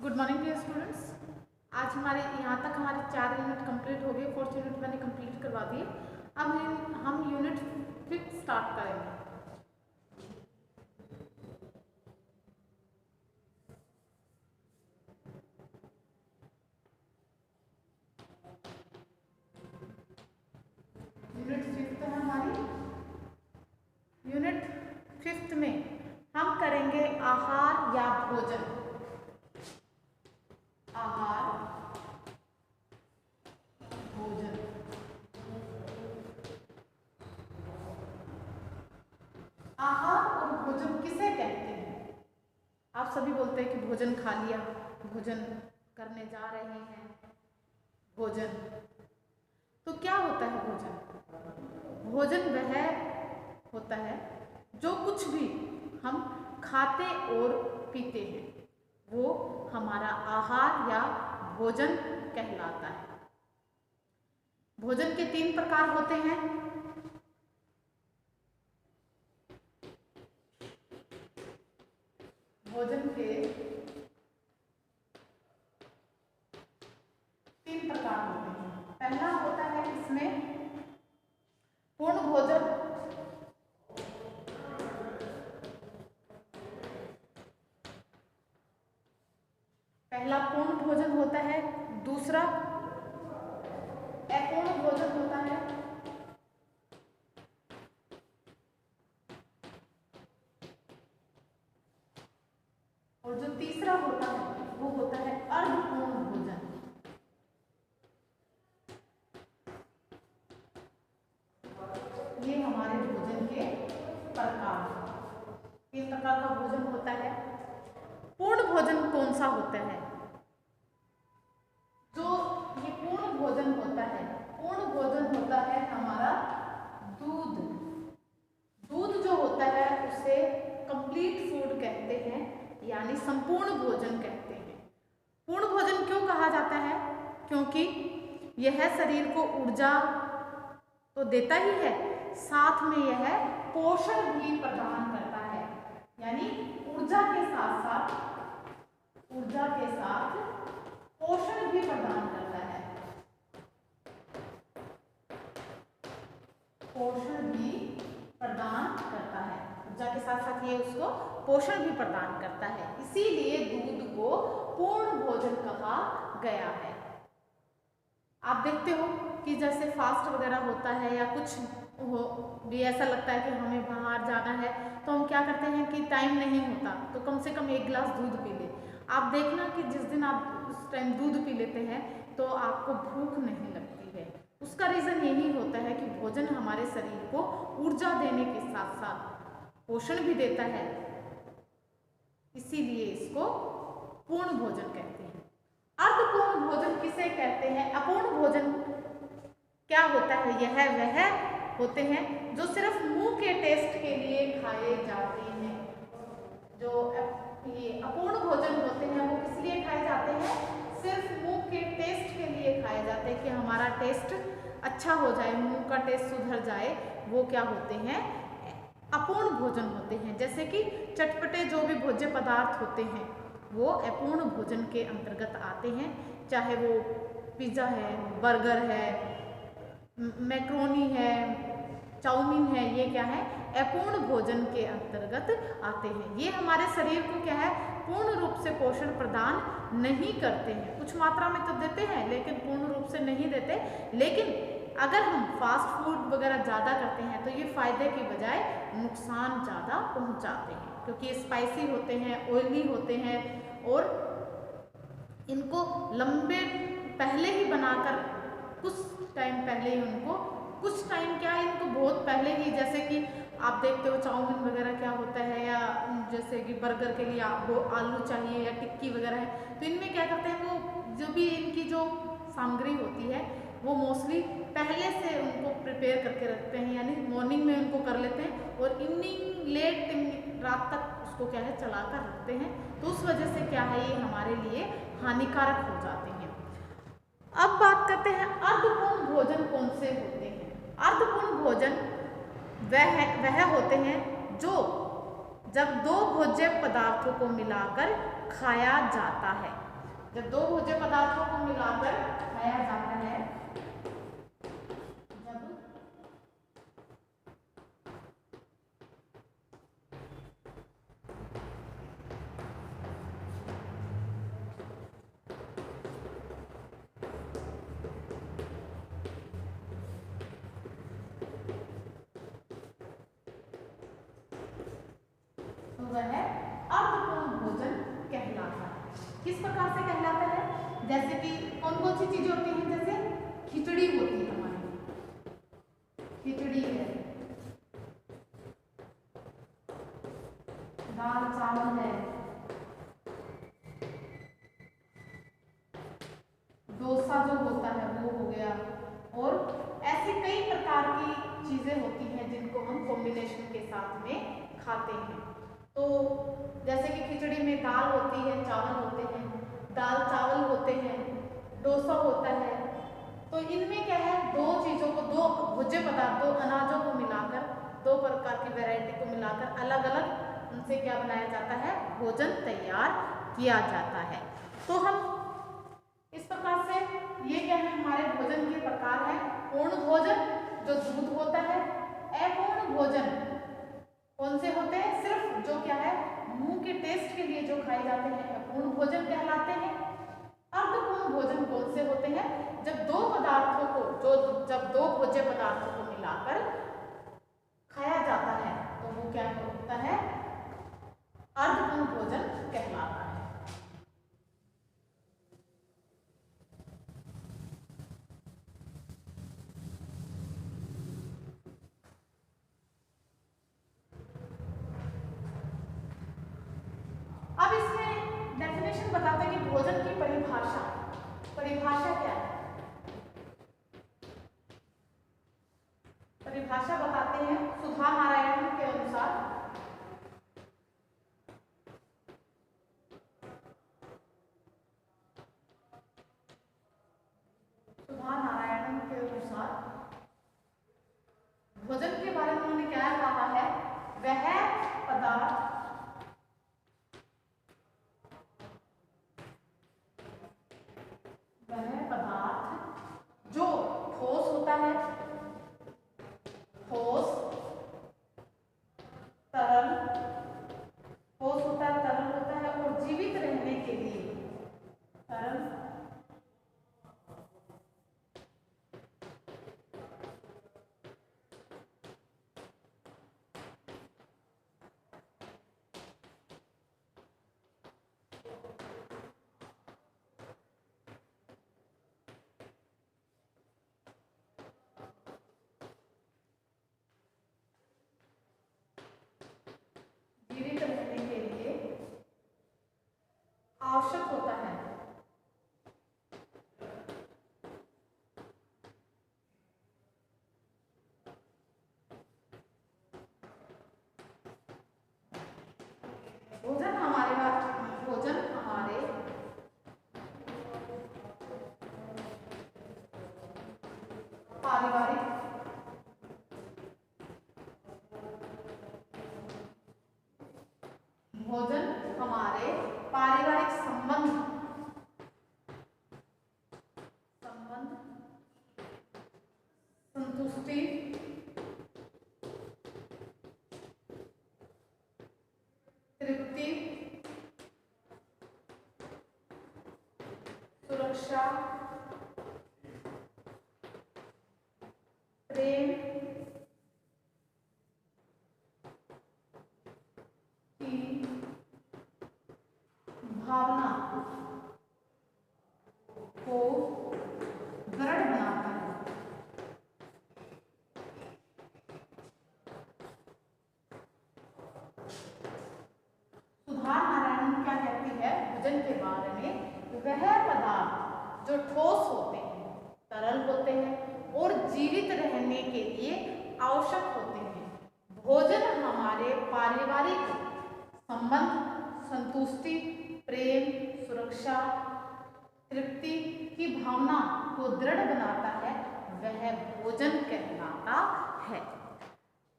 Good morning dear students. आज हमारे यहाँ तक हमारे 4 यूनिट कंप्लीट हो गए। 4th यूनिट मैंने कंप्लीट करवा दिए। अब हम यूनिट 5 स्टार्ट करेंगे। यूनिट 5 है हमारी। यूनिट 5 में हम करेंगे आहार या भोजन। आहार भोजन। आहार और भोजन किसे कहते हैं? आप सभी बोलते हैं कि भोजन खा लिया, भोजन करने जा रहे हैं। भोजन तो क्या होता है? भोजन भोजन वह होता है जो कुछ भी हम खाते और पीते हैं वो हमारा आहार या भोजन कहलाता है। भोजन के 3 प्रकार होते हैं। भोजन के 3 प्रकार होते हैं। पहला होता है इसमें पूर्ण भोजन। पहला पूर्ण भोजन होता है। दूसरा अपूर्ण भोजन होता है। और जो तीसरा होता है वो होता है अर्धपूर्ण भोजन। ये हमारे भोजन के प्रकार। 3 प्रकार का भोजन होता है। पूर्ण भोजन कौन सा होता है? जो ये पूर्ण भोजन होता है, पूर्ण भोजन होता है हमारा दूध। दूध जो होता है उसे कंप्लीट फूड कहते हैं, यानी संपूर्ण भोजन कहते हैं। पूर्ण भोजन क्यों कहा जाता है? क्योंकि यह शरीर को ऊर्जा तो देता ही है, साथ में यह पोषण भी प्रदान करता है। यानी ऊर्जा के साथ पोषण भी प्रदान करता है। पोषण भी प्रदान करता है। ऊर्जा के साथ साथ ये उसको पोषण भी प्रदान करता है। इसीलिए दूध को पूर्ण भोजन कहा गया है। आप देखते हो कि जैसे फास्ट वगैरह होता है या कुछ हो भी ऐसा लगता है कि हमें बाहर जाना है तो हम क्या करते हैं कि टाइम नहीं होता तो कम से कम 1 गिलास दूध पी ले। आप देखना कि जिस दिन आप उस टाइम दूध पी लेते हैं तो आपको भूख नहीं लगती है। उसका रीज़न यही होता है कि भोजन हमारे शरीर को ऊर्जा देने के साथ साथ पोषण भी देता है। इसीलिए इसको पूर्ण भोजन कहते हैं। अर्धपूर्ण भोजन किसे कहते हैं? अपूर्ण भोजन क्या होता है? यह वह होते हैं जो सिर्फ मुंह के टेस्ट के लिए खाए जाते हैं। जो ये अपूर्ण भोजन होते हैं वो किस लिए खाए जाते हैं? सिर्फ मुंह के टेस्ट के लिए खाए जाते हैं कि हमारा टेस्ट अच्छा हो जाए, मुंह का टेस्ट सुधर जाए। वो क्या होते हैं? अपूर्ण भोजन होते हैं। जैसे कि चटपटे जो भी भोज्य पदार्थ होते हैं वो अपूर्ण भोजन के अंतर्गत आते हैं। चाहे वो पिज़्ज़ा है, बर्गर है, मैक्रोनी है, चाउमीन है, ये क्या है? अपूर्ण भोजन के अंतर्गत आते हैं। ये हमारे शरीर को क्या है? पूर्ण रूप से पोषण प्रदान नहीं करते हैं। कुछ मात्रा में तो देते हैं लेकिन पूर्ण रूप से नहीं देते। लेकिन अगर हम फास्ट फूड वगैरह ज़्यादा करते हैं तो ये फायदे की बजाय नुकसान ज़्यादा पहुंचाते हैं, क्योंकि ये स्पाइसी होते हैं, ऑयली होते हैं और इनको लंबे पहले ही बनाकर कुछ टाइम पहले ही उनको कुछ टाइम क्या है इनको बहुत पहले ही, जैसे कि आप देखते हो चाउमीन वगैरह क्या होता है या जैसे कि बर्गर के लिए आपको आलू चाहिए या टिक्की वगैरह है तो इनमें क्या करते हैं वो जो भी इनकी जो सामग्री होती है वो मोस्टली पहले से उनको प्रिपेयर करके रखते हैं, यानी मॉर्निंग में उनको कर लेते हैं और इवनिंग लेट रात तक उसको क्या है चला कर रखते हैं। तो उस वजह से क्या है ये हमारे लिए हानिकारक हो जाते हैं। अब बात करते हैं अर्धपूर्ण भोजन कौन से होते हैं। अर्धपूर्ण भोजन वह होते हैं जो जब 2 भोज्य पदार्थों को मिलाकर खाया जाता है। जब दो भोज्य पदार्थों को मिलाकर खाया जाता है, जब तो वह अर्धपूर्ण भोजन कहलाता है। किस प्रकार से कहलाता है? जैसे कि कौन कौन सी चीजें होती हैं? जैसे खिचड़ी होती है, हमारी खिचड़ी है, दाल चावल है, डोसा जो होता है वो हो गया, और ऐसी कई प्रकार की चीजें होती हैं जिनको हम कॉम्बिनेशन के साथ में खाते हैं। तो जैसे कि खिचड़ी में दाल होती है, चावल होते हैं, दाल चावल होते हैं, डोसा होता है। तो इनमें क्या है, दो चीज़ों को, दो भोज्य पदार्थ, दो अनाजों को मिलाकर, दो प्रकार की वैरायटी को मिलाकर अलग अलग उनसे क्या बनाया जाता है? भोजन तैयार किया जाता है। तो हम इस प्रकार से ये क्या है, हमारे भोजन के प्रकार है। पूर्ण भोजन जो दूध होता है, अपूर्ण भोजन कौन से होते हैं? सिर्फ जो क्या है, मुंह के टेस्ट के लिए जो खाए जाते हैं, अपूर्ण भोजन कहलाते हैं। अर्धपूर्ण भोजन कौन से होते हैं? जब दो पदार्थों को, जब दो भोज्य पदार्थों को मिलाकर खाया जाता है तो वो क्या होता है? अर्धपूर्ण भोजन कहलाता है। अब इसमें डेफिनेशन बताते हैं कि भोजन की परिभाषा क्या है? परिभाषा बताते हैं सुधा नारायण के अनुसार। सुधा नारायण के अनुसार भोजन के बारे में उन्होंने क्या कहा है? वह पदार्थ जो ठोस होता है, ठोस तरल, ठोस होता है, तरल होता है, और जीवित रहने के लिए तरल जीवित रहने के लिए आवश्यक होता है। भोजन हमारे पारिवारिक भोजन हमारे पारिवारिक संबंध संतुष्टि, तृप्ति, सुरक्षा, प्रेम की भावना को दृढ़ बनाता है। सुधा नारायण क्या कहती है भोजन के बारे में? वह पदार्थ जो ठोस होते हैं, तरल होते हैं और जीवित रहने के लिए आवश्यक होते हैं। भोजन हमारे पारिवारिक संबंध, संतुष्टि, प्रेम, सुरक्षा, तृप्ति की भावना को दृढ़ बनाता है, वह भोजन कहलाता है।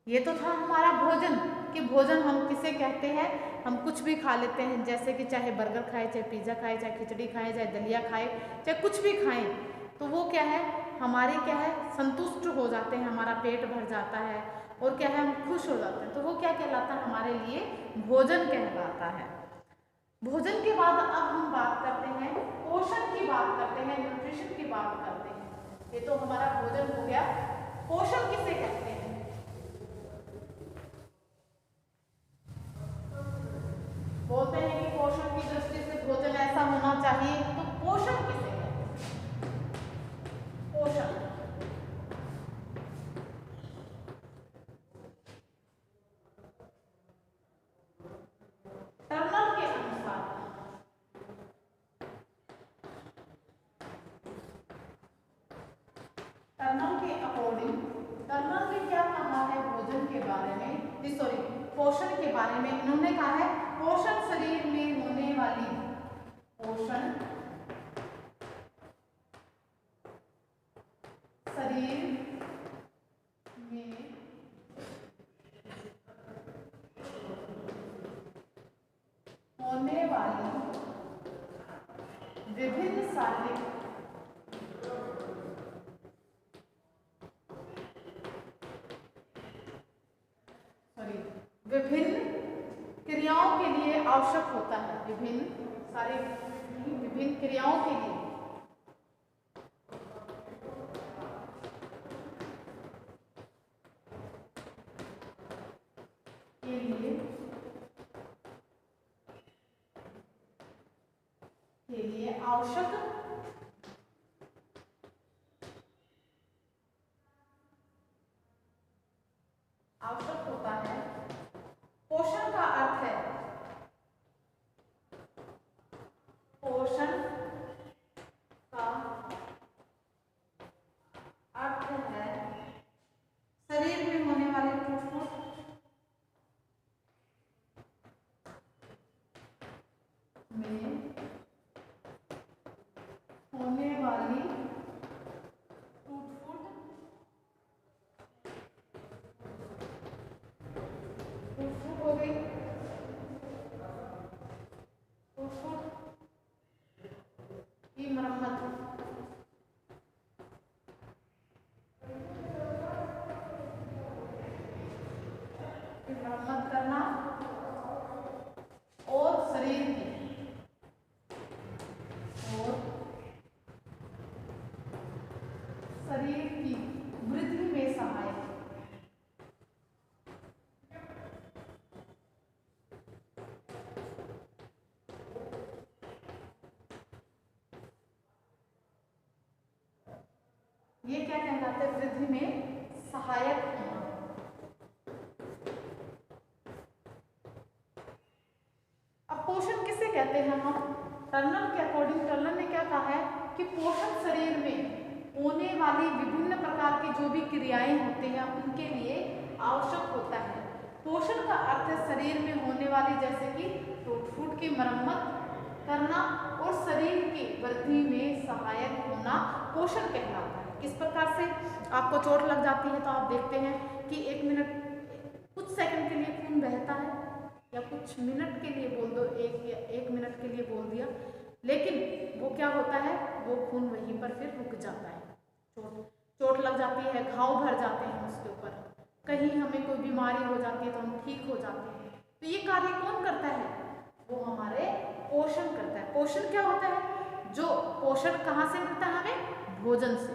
ये तो था हमारा भोजन कि भोजन हम किसे कहते हैं, हम कुछ भी खा लेते हैं, जैसे कि चाहे बर्गर खाए, चाहे पिज़्ज़ा खाए, चाहे खिचड़ी खाए, चाहे दलिया खाए, चाहे कुछ भी खाएं, तो वो क्या है, हमारे क्या है, संतुष्ट हो जाते हैं, हमारा पेट भर जाता है और क्या है, हम खुश हो जाते हैं, तो वो क्या कहलाता है, हमारे लिए भोजन कहलाता है। भोजन के बाद अब हम बात करते हैं, पोषण की बात करते हैं, न्यूट्रिशन की बात करते हैं। ये तो हमारा भोजन हो गया। पोषण किसे कहते हैं? बोलते हैं कि पोषण की दृष्टि से भोजन ऐसा होना चाहिए, तो पोषण किसे कहते हैं? पोषण टर्नर के अनुसार, टर्नर के अकॉर्डिंग, टर्नर ने क्या कहा है भोजन के बारे में, सॉरी पोषण के बारे में? इन्होंने कहा है पोषण शरीर में होने वाली, पोषण शरीर में होने वाली विभिन्न शारीरिक विभिन्न क्रियाओं के लिए आवश्यक होता है, विभिन्न क्रियाओं के लिए आवश्यक होता है। पोषण का अर्थ है, पोषण का अर्थ है शरीर में होने वाले मरम्मत करना और शरीर की वृद्धि में सहायक। ये क्या कहलाता है? वृद्धि में सहायक होना। अब पोषण किसे कहते हैं हम? टर्नर के अकॉर्डिंग, टर्नर ने क्या कहा है कि पोषण शरीर में होने वाली विभिन्न प्रकार की जो भी क्रियाएं होती हैं उनके लिए आवश्यक होता है। पोषण का अर्थ है शरीर में होने वाली, जैसे कि टूट-फूट की मरम्मत करना और शरीर की वृद्धि में सहायक होना पोषण कहलाता है। किस प्रकार से? आपको चोट लग जाती है तो आप देखते हैं कि 1 मिनट, कुछ सेकंड के लिए खून बहता है, या कुछ मिनट के लिए बोल दो, 1 मिनट के लिए बोल दिया, लेकिन वो क्या होता है, वो खून वहीं पर फिर रुक जाता है। चोट लग जाती है, घाव भर जाते हैं उसके ऊपर, कहीं हमें कोई बीमारी हो जाती है तो हम ठीक हो जाते हैं। तो ये कार्य कौन करता है? वो हमारे पोषण करता है। पोषण क्या होता है? जो पोषण कहाँ से मिलता है हमें? भोजन से।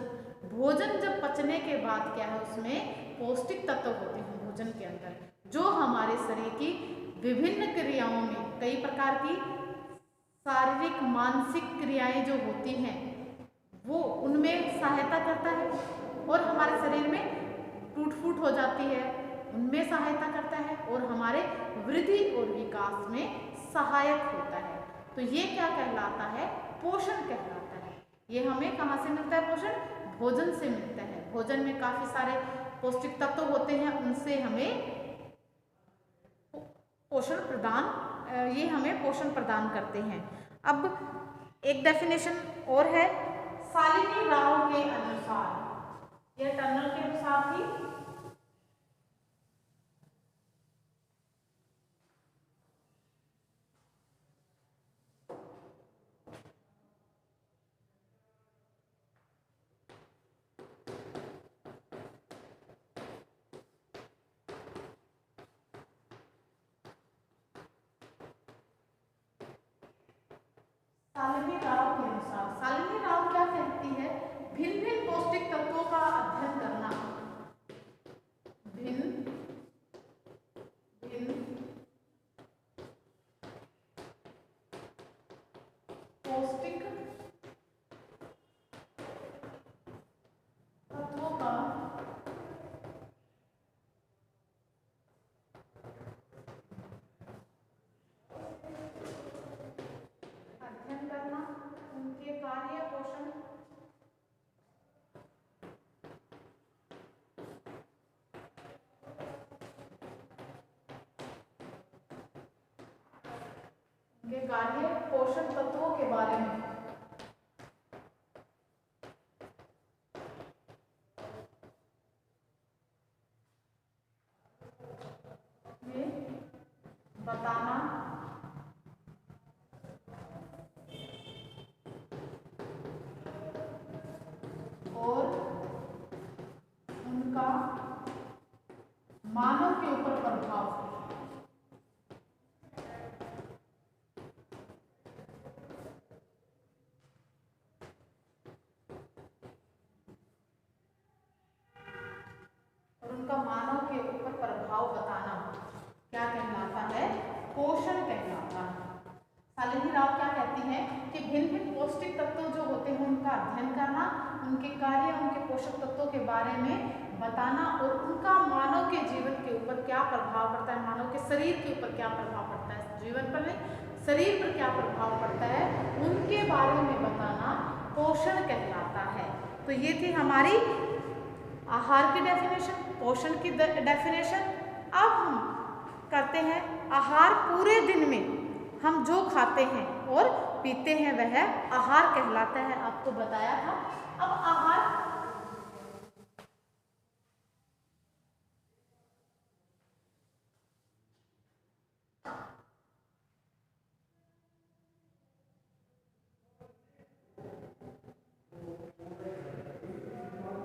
भोजन जब पचने के बाद क्या है, उसमें पौष्टिक तत्व होते हैं भोजन के अंदर, जो हमारे शरीर की विभिन्न क्रियाओं में, कई प्रकार की शारीरिक मानसिक क्रियाएं जो होती हैं वो उनमें सहायता करता है, और हमारे शरीर में टूट-फूट हो जाती है उनमें सहायता करता है, और हमारे वृद्धि और विकास में सहायक होता है। तो ये क्या कहलाता है? पोषण कहलाता है। ये हमें कहाँ से मिलता है? पोषण भोजन से मिलता है। भोजन में काफी सारे पौष्टिक तत्व होते हैं, उनसे हमें पोषण प्रदान, ये हमें पोषण प्रदान करते हैं। अब एक डेफिनेशन और है, शालिनी राव के अनुसार, यह टर्नर के अनुसार थी। शालिनी राव के अनुसार, शालिनी राव क्या कहती है, भिन्न भिन्न पौष्टिक तत्वों का अध्ययन करना, भिन्न भिन्न पौष्टिक तत्वों का अध्ययन करना, उनके कार्य पोषण के कार्य पोषक तत्वों के बारे में बताना और उनका मानव के ऊपर प्रभाव मानव के ऊपर प्रभाव बताना क्या कहलाता है, पोषण कहलाता है। शालिनी राव क्या कहती हैं कि भिन्न भिन्न पौष्टिक तत्व जो होते हैं उनका अध्ययन करना, उनके कार्य, उनके पोषक तत्वों के बारे में बताना और उनका मानव के जीवन के ऊपर क्या प्रभाव पड़ता है, मानव के शरीर के ऊपर क्या प्रभाव पड़ता है, जीवन पर नहीं शरीर पर क्या प्रभाव पड़ता है, उनके बारे में बताना पोषण कहलाता है। तो ये थी हमारी आहार की डेफिनेशन, पोषण की डेफिनेशन। अब हम करते हैं आहार। पूरे दिन में हम जो खाते हैं और पीते हैं वह आहार कहलाता है, आपको बताया था। अब आहार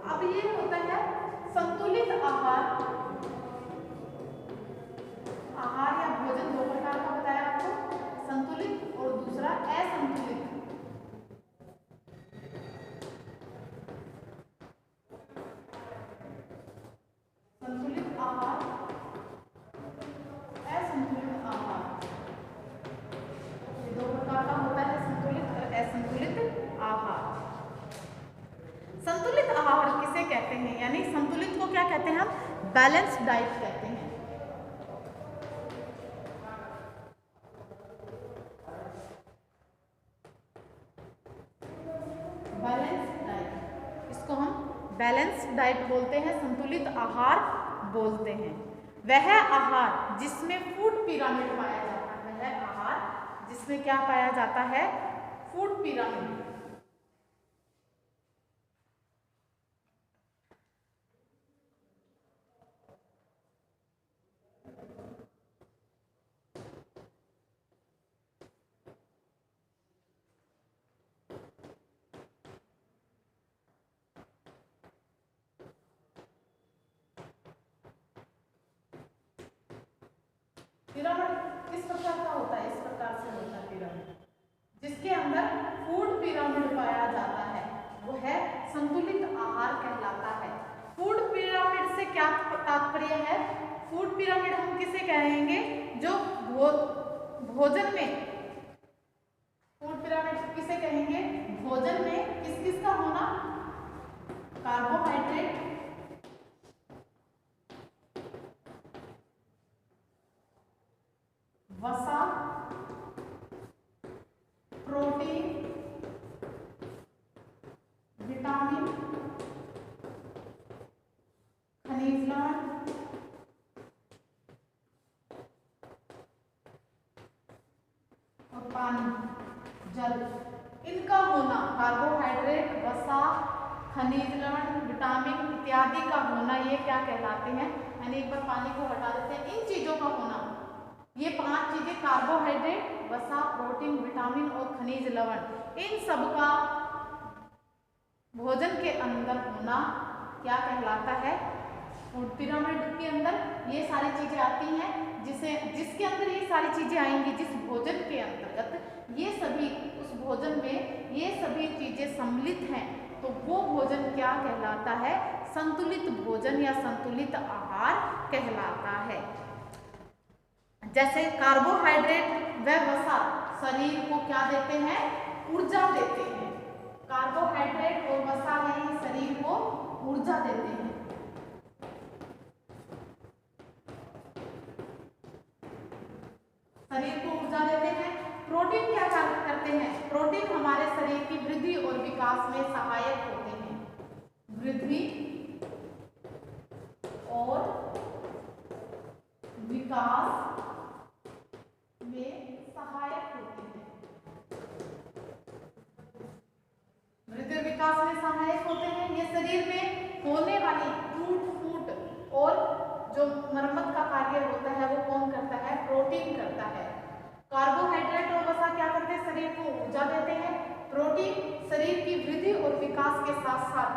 अब ये होता है संतुलित आहार। आहार या भोजन दो प्रकार का बताया आपको, संतुलित और दूसरा असंतुलित। संतुलित आहार, असंतुलित आहार, ये दो प्रकार का होता है, संतुलित और असंतुलित आहार। संतुलित आहार किसे कहते हैं, यानी संतुलित को क्या कहते हैं हम, बैलेंस्ड डाइट कहते हैं। बैलेंस्ड डाइट, इसको हम बैलेंस्ड डाइट बोलते हैं, संतुलित आहार बोलते हैं। वह आहार जिसमें फूड पिरामिड पाया जाता है, वह आहार जिसमें क्या पाया जाता है, फूड पिरामिड। पिरामिड किस प्रकार का होता है, इस प्रकार से होता है पिरामिड, जिसके अंदर फूड पिरामिड पाया जाता है, वो है संतुलित आहार कहलाता है। फूड पिरामिड से क्या तात्पर्य है, फूड पिरामिड हम किसे कहेंगे, जो भोजन में, फूड पिरामिड किसे कहेंगे, भोजन में किस किस का होना, कार्बोहाइड्रेट, वसा, प्रोटीन, विटामिन, खनिज लवण, और पानी, जल, इनका होना, कार्बोहाइड्रेट, वसा, खनिज लवण, विटामिन इत्यादि का होना, ये क्या कहलाते हैं, यानी एक बार पानी को हटा देते हैं, इन चीजों का होना, ये 5 चीजें कार्बोहाइड्रेट, वसा, प्रोटीन, विटामिन और खनिज लवण, इन सब का भोजन के अंदर होना क्या कहलाता है, फूड पिरामिड के अंदर ये सारी चीजें आती हैं, जिसके अंदर ये सारी चीजें आएंगी, जिस भोजन के अंतर्गत ये सभी उस भोजन सम्मिलित हैं तो वो भोजन क्या कहलाता है? संतुलित भोजन या संतुलित आहार कहलाता है। जैसे कार्बोहाइड्रेट व वसा शरीर को क्या देते हैं? ऊर्जा देते हैं। कार्बोहाइड्रेट और वसा है शरीर को ऊर्जा देते हैं। शरीर को ऊर्जा देते हैं। प्रोटीन क्या करते हैं? प्रोटीन हमारे शरीर की वृद्धि और विकास में सहायक होते हैं। वृद्धि और विकास में सहायक होते हैं। वृद्धि और विकास में सहायक होते हैं। ये शरीर में होने वाली टूट फूट और जो मरम्मत का कार्य होता है वो कौन करता है? प्रोटीन करता है। कार्बोहाइड्रेट और वसा क्या करते हैं? शरीर को ऊर्जा देते हैं। प्रोटीन शरीर की वृद्धि और विकास के साथ साथ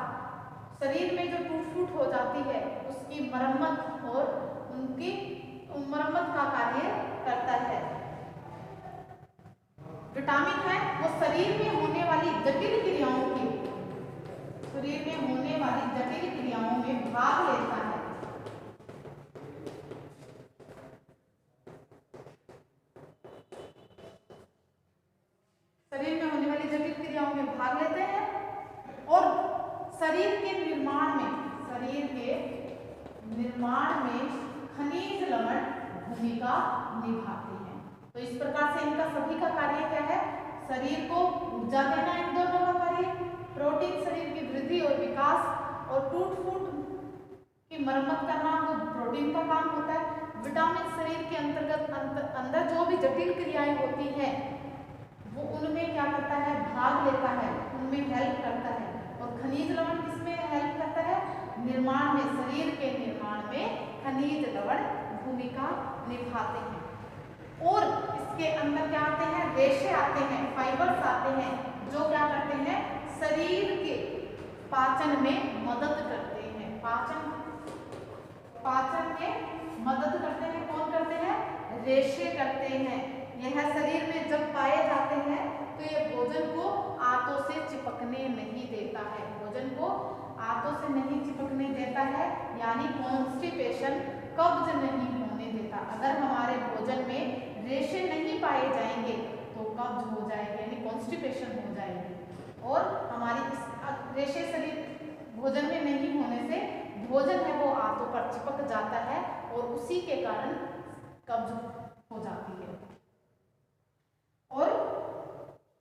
शरीर में जो टूट फूट हो जाती है उसकी मरम्मत और उनकी मरम्मत का कार्य करता है। विटामिन है वो शरीर में होने वाली जटिल क्रियाओं की शरीर में होने वाली जटिल क्रियाओं में भाग लेता है। शरीर में होने वाली जटिल क्रियाओं में भाग लेते हैं और शरीर के निर्माण में खनिज लवण भूमिका निभाते हैं। तो इस प्रकार से इनका सभी का कार्य क्या है? शरीर को ऊर्जा देना इन दोनों का कार्य, प्रोटीन शरीर की वृद्धि और विकास और टूट फूट की मरम्मत करना वो प्रोटीन का काम होता है। विटामिन शरीर के अंतर्गत अंदर जो भी जटिल क्रियाएं होती हैं वो उनमें क्या करता है? भाग लेता है, उनमें हेल्प करता है। और खनिज लवण किसमें हेल्प करता है? निर्माण में, शरीर के निर्माण में खनिज लवण भूमिका निभाते हैं। और इसके अंदर क्या आते हैं? रेशे आते हैं, फाइबर्स आते हैं जो क्या करते हैं? शरीर के पाचन में मदद करते हैं। पाचन में मदद करते हैं। कौन करते हैं? रेशे करते हैं। यह शरीर में जब पाए जाते हैं तो ये भोजन को आंतों से चिपकने नहीं देता है। भोजन को आंतों से नहीं चिपकने देता है, यानी कॉन्स्टिपेशन, कब्ज नहीं होने देता। अगर हमारे भोजन में रेशे नहीं पाए जाएंगे तो कब्ज हो जाएगी, यानी कॉन्स्टिपेशन हो जाएगी। और हमारी रेशे शरीर भोजन में नहीं होने से भोजन है वो आंतों पर चिपक जाता है और उसी के कारण कब्ज हो जाती है और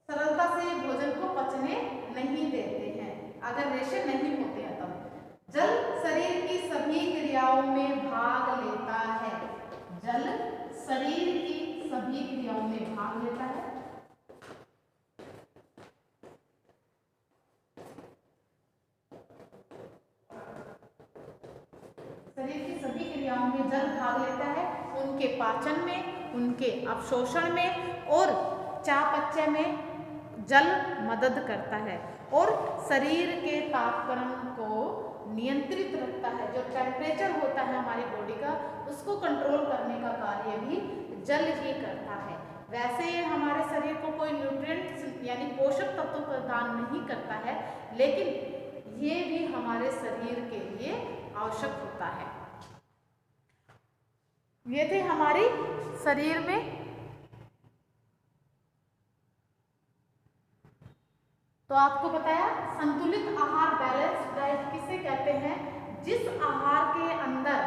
सरलता से भोजन को पचने नहीं देते हैं अगर रेशे नहीं होते हैं तब। जल शरीर की सभी क्रियाओं में भाग लेता है। जल शरीर की सभी क्रियाओं में भाग लेता है। शरीर की सभी क्रियाओं में जल भाग लेता है, उनके पाचन में, उनके अवशोषण में और चयापचय में जल मदद करता है और शरीर के तापक्रम को नियंत्रित रखता है। जो टेम्परेचर होता है हमारी बॉडी का उसको कंट्रोल करने का कार्य भी जल ही करता है। वैसे ये हमारे शरीर को कोई न्यूट्रिएंट्स यानी पोषक तत्व प्रदान नहीं करता है, लेकिन ये भी हमारे शरीर के लिए आवश्यक होता है। ये थे हमारी शरीर में। तो आपको बताया संतुलित आहार, बैलेंस डाइट किसे कहते हैं? जिस आहार के अंदर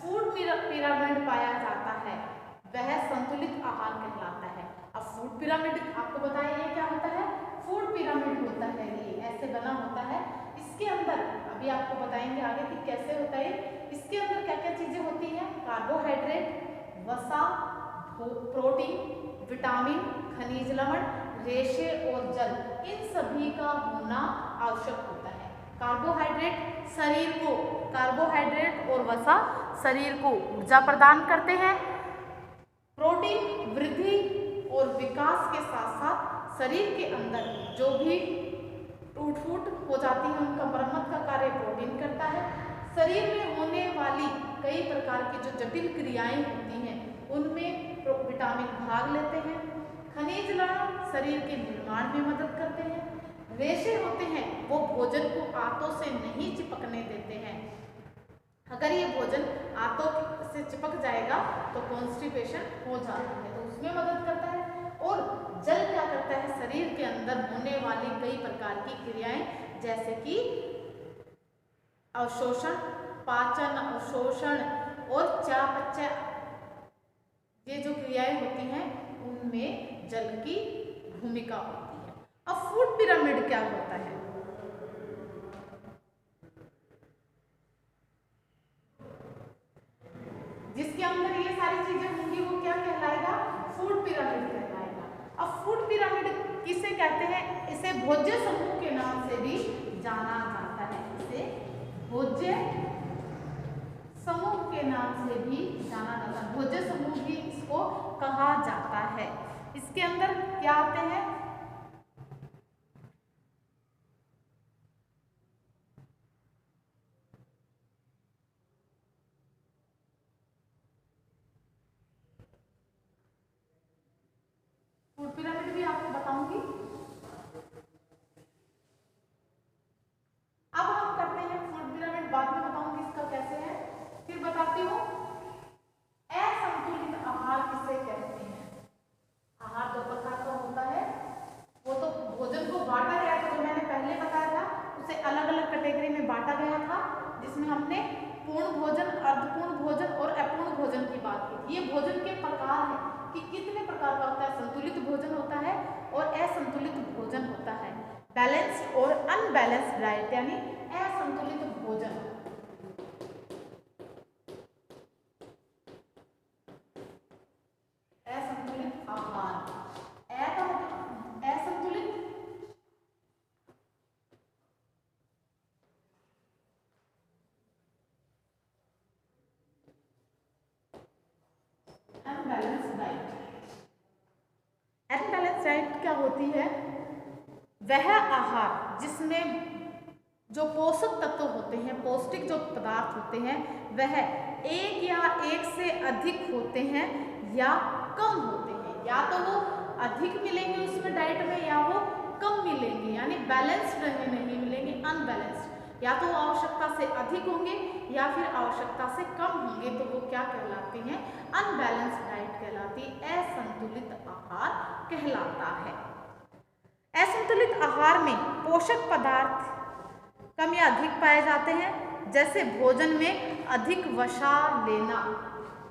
फूड पिरामिड पाया जाता है वह संतुलित आहार कहलाता है। अब फूड पिरामिड आपको बताया ये क्या होता है? फूड पिरामिड होता है, ये ऐसे बना होता है। इसके अंदर अभी आपको बताएंगे आगे कि कैसे होता है। इसके अंदर क्या क्या चीजें होती हैं? कार्बोहाइड्रेट, वसा, प्रोटीन, विटामिन, खनिज लवण, रेशे और जल, इन सभी का होना आवश्यक होता है। कार्बोहाइड्रेट और वसा शरीर को ऊर्जा प्रदान करते हैं। प्रोटीन वृद्धि और विकास के साथ साथ शरीर के अंदर जो भी टूट फूट हो जाती है उनका मरम्मत का कार्य प्रोटीन करता है। शरीर में होने वाली कई प्रकार की जो जटिल क्रियाएं होती हैं उनमें विटामिन भाग लेते हैं। खनिज लवण शरीर के निर्माण में मदद करते हैं। रेशे होते हैं वो भोजन को आंतों से नहीं चिपकने देते हैं। अगर ये भोजन आंतों से चिपक जाएगा तो कॉन्स्टिपेशन हो जाता है, तो उसमें मदद करता है। और जल क्या करता है, शरीर के अंदर होने वाली कई प्रकार की क्रियाएं जैसे कि अवशोषण, पाचन, अवशोषण और चयापचय, ये जो क्रियाएं होती हैं उनमें जल की भूमिका होती है। अब फूड पिरामिड क्या होता है? जिसके अंदर ये सारी चीजें होंगी वो क्या कहलाएगा? फूड पिरामिड कहलाएगा। अब फूड पिरामिड किसे कहते हैं? इसे भोज्य समूह के नाम से भी जाना जाता है। इसे भोज्य समूह के नाम से भी जाना जाता है, भोज्य समूह भी इसको कहा जाता है। इसके अंदर क्या आते हैं? फूड पिरामिड भी आपको बताऊंगी। अब हम करते हैं फूड पिरामिड, बाद में बताऊंगी इसका कैसे है। फिर बताती हूँ असंतुलित आहार किसे कहते हैं। आहार दो प्रकार का होता है। वो तो भोजन को बांटा गया था, जो मैंने पहले बताया था, उसे अलग अलग कैटेगरी में बांटा गया था, जिसमें हमने पूर्ण भोजन, अर्धपूर्ण भोजन और अपूर्ण भोजन की बात की। ये भोजन के प्रकार है कि कितने प्रकार का होता है। संतुलित भोजन होता है और असंतुलित भोजन होता है। बैलेंस्ड और अनबैलेंस्ड डाइट यानी असंतुलित भोजन। असंतुलित आहार, असंतुलित अनबैलेंस्ड डाइट। अनबैलेंस्ड डाइट क्या होती है? वह आहार जिसमें जो पोषक तत्व होते हैं, पौष्टिक जो पदार्थ होते हैं, वह एक या एक से अधिक होते हैं या कम होते हैं। या तो वो अधिक मिलेंगे उसमें डाइट में या वो कम मिलेंगे, यानी बैलेंस्ड नहीं मिलेंगे, अनबैलेंस्ड। या तो आवश्यकता से अधिक होंगे या फिर आवश्यकता से कम होंगे, तो वो क्या कहलाते हैं? अनबैलेंस्ड डाइट कहलाती है, असंतुलित आहार कहलाता है। असंतुलित आहार में पोषक पदार्थ कम या अधिक पाए जाते हैं, जैसे भोजन में अधिक वसा लेना।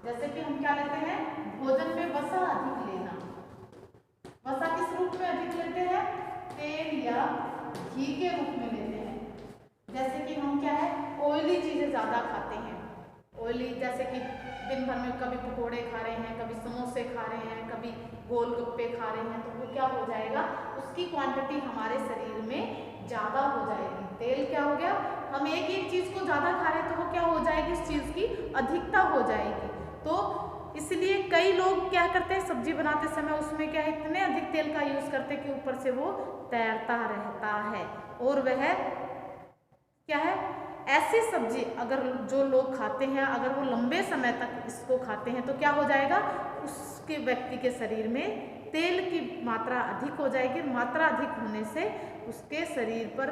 जैसे कि हम क्या लेते हैं? भोजन में वसा अधिक लेना। वसा किस रूप में अधिक लेते हैं? तेल या घी के रूप में लेते हैं। जैसे कि हम क्या है, ऑयली चीजें ज्यादा खाते हैं। ऑयली जैसे कि दिन भर में कभी पकोड़े खा रहे हैं, कभी समोसे खा रहे हैं, कभी गोलगप्पे खा रहे हैं, तो वो क्या हो जाएगा? उसकी क्वांटिटी हमारे शरीर में ज्यादा हो जाएगी। तेल क्या हो गया? हम एक एक चीज को ज्यादा खा रहे हैं तो वो क्या हो जाएगी? उस चीज की अधिकता हो जाएगी। तो इसलिए कई लोग क्या करते हैं, सब्जी बनाते समय उसमें क्या है, इतने अधिक तेल का यूज करते हैं कि ऊपर से वो तैरता रहता है। और वह क्या है, ऐसी सब्जी अगर जो लोग खाते हैं, अगर वो लंबे समय तक इसको खाते हैं तो क्या हो जाएगा? उसके व्यक्ति के शरीर में तेल की मात्रा अधिक हो जाएगी। मात्रा अधिक होने से उसके शरीर पर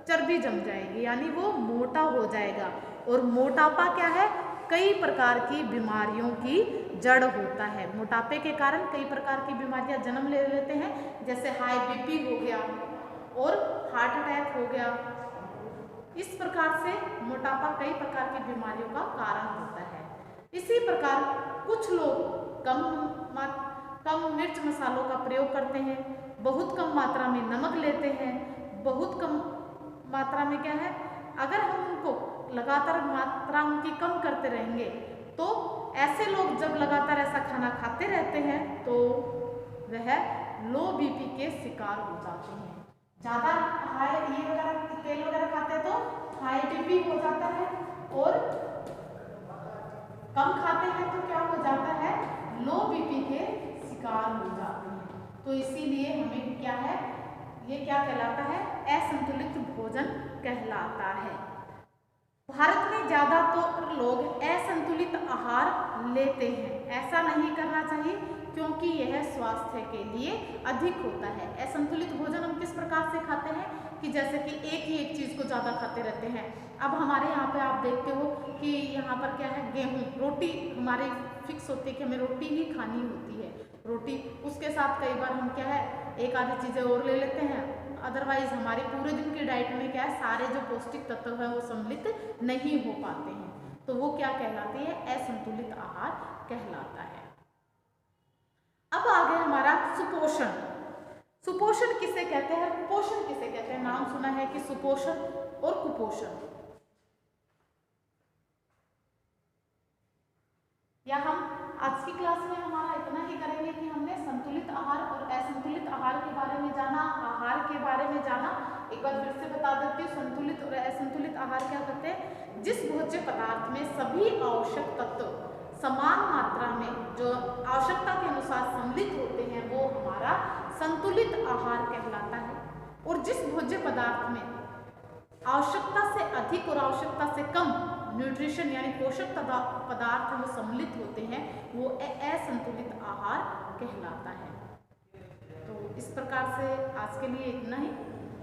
चर्बी जम जाएगी, यानी वो मोटा हो जाएगा। और मोटापा क्या है? कई प्रकार की बीमारियों की जड़ होता है। मोटापे के कारण कई प्रकार की बीमारियां जन्म ले लेते हैं, जैसे हाई बीपी हो गया और हार्ट अटैक हो गया। इस प्रकार से मोटापा कई प्रकार की बीमारियों का कारण होता है। इसी प्रकार कुछ लोग कम मिर्च मसालों का प्रयोग करते हैं, बहुत कम मात्रा में नमक लेते हैं, बहुत कम मात्रा में क्या है, अगर हम उनको लगातार मात्रा उनकी कम करते रहेंगे तो ऐसे लोग जब लगातार ऐसा खाना खाते रहते हैं तो वह लो बीपी के शिकार हो जाते हैं। ज़्यादा हाई ये वगैरह तेल वगैरह खाते हैं तो हाई बीपी हो जाता है, और कम खाते हैं तो क्या हो जाता है? लो बीपी के शिकार हो जाते हैं। तो इसीलिए हमें क्या है, ये क्या कहलाता है? असंतुलित भोजन कहलाता है। भारत में ज़्यादातर लोग असंतुलित आहार लेते हैं। ऐसा नहीं करना चाहिए, क्योंकि यह स्वास्थ्य के लिए अधिक होता है। असंतुलित भोजन हम किस प्रकार से खाते हैं कि जैसे कि एक ही एक चीज़ को ज़्यादा खाते रहते हैं। अब हमारे यहाँ पे आप देखते हो कि यहाँ पर क्या है, गेहूँ, रोटी हमारी फिक्स होती है कि हमें रोटी ही खानी होती है, रोटी, उसके साथ कई बार हम क्या है एक आधी चीज़ें और ले लेते हैं। अदरवाइज हमारे पूरे दिन की डाइट में क्या है, सारे जो पौष्टिक तत्व है वो सम्मिलित नहीं हो पाते हैं, तो वो क्या कहलाती है, असंतुलित आहार कहलाता है। अब आ गया हमारा सुपोषण। सुपोषण किसे कहते हैं, कुपोषण किसे कहते हैं? नाम सुना है कि सुपोषण और कुपोषण। या हम आज की क्लास में हमारा इतना ही करेंगे कि हमने संतुलित आहार और असंतुलित आहार के बारे में जाना, आहार के बारे में जाना। एक बार फिर से बता देती हूँ, संतुलित और असंतुलित आहार क्या करते हैं, जिस भोज्य पदार्थ में सभी आवश्यक तत्व समान मात्रा में जो आवश्यकता के अनुसार सम्मिलित होते हैं वो हमारा संतुलित आहार कहलाता है। और जिस भोज्य पदार्थ में आवश्यकता से अधिक और आवश्यकता से कम न्यूट्रिशन यानी पोषक पदार्थ वो सम्मिलित होते हैं वो असंतुलित आहार कहलाता है। तो इस प्रकार से आज के लिए इतना ही।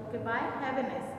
Okay, bye, have a nice day.